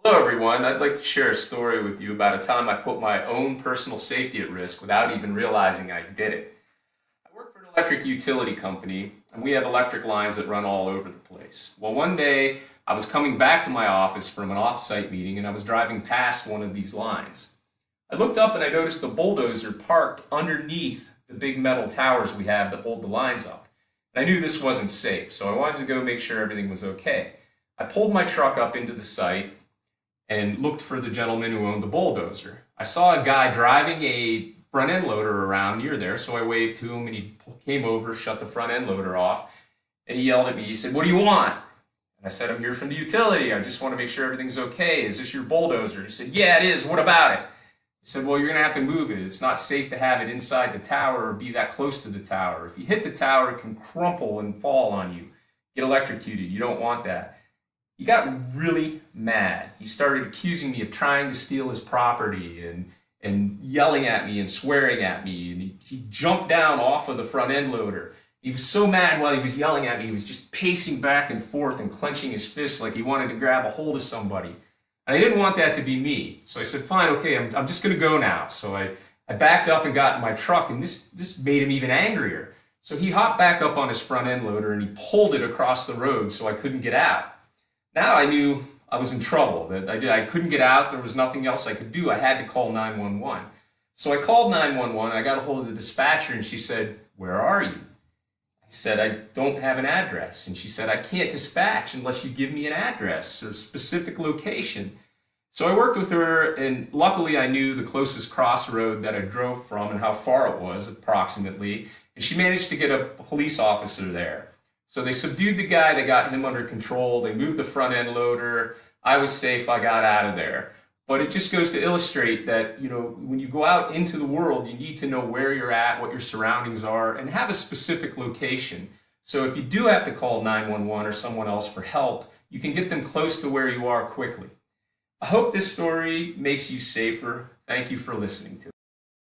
Hello everyone, I'd like to share a story with you about a time I put my own personal safety at risk without even realizing I did it. I work for an electric utility company and we have electric lines that run all over the place. Well, one day I was coming back to my office from an off-site meeting and I was driving past one of these lines. I looked up and I noticed the bulldozer parked underneath the big metal towers we have that hold the lines up. And I knew this wasn't safe, so I wanted to go make sure everything was okay. I pulled my truck up into the site and looked for the gentleman who owned the bulldozer. I saw a guy driving a front end loader around near there, so I waved to him and he came over, shut the front end loader off, and he yelled at me. He said, "What do you want?" And I said, "I'm here from the utility. I just want to make sure everything's okay. Is this your bulldozer?" He said, "Yeah, it is. What about it?" He said, "Well, you're going to have to move it. It's not safe to have it inside the tower or be that close to the tower. If you hit the tower, it can crumple and fall on you, get electrocuted. You don't want that." He got really mad. He started accusing me of trying to steal his property and yelling at me and swearing at me. And he jumped down off of the front end loader. He was so mad while he was yelling at me, he was just pacing back and forth and clenching his fists like he wanted to grab a hold of somebody. And I didn't want that to be me. So I said, "Fine, okay, I'm just going to go now." So I backed up and got in my truck, and this made him even angrier. So he hopped back up on his front end loader and he pulled it across the road so I couldn't get out. Now I knew I was in trouble, that I couldn't get out, there was nothing else I could do. I had to call 911. So I called 911, I got a hold of the dispatcher and she said, "Where are you?" I said, "I don't have an address." And she said, "I can't dispatch unless you give me an address or specific location." So I worked with her and luckily I knew the closest crossroad that I drove from and how far it was approximately. And she managed to get a police officer there. So they subdued the guy, they got him under control, they moved the front end loader, I was safe, I got out of there. But it just goes to illustrate that, when you go out into the world, you need to know where you're at, what your surroundings are, and have a specific location. So if you do have to call 911 or someone else for help, you can get them close to where you are quickly. I hope this story makes you safer. Thank you for listening to it.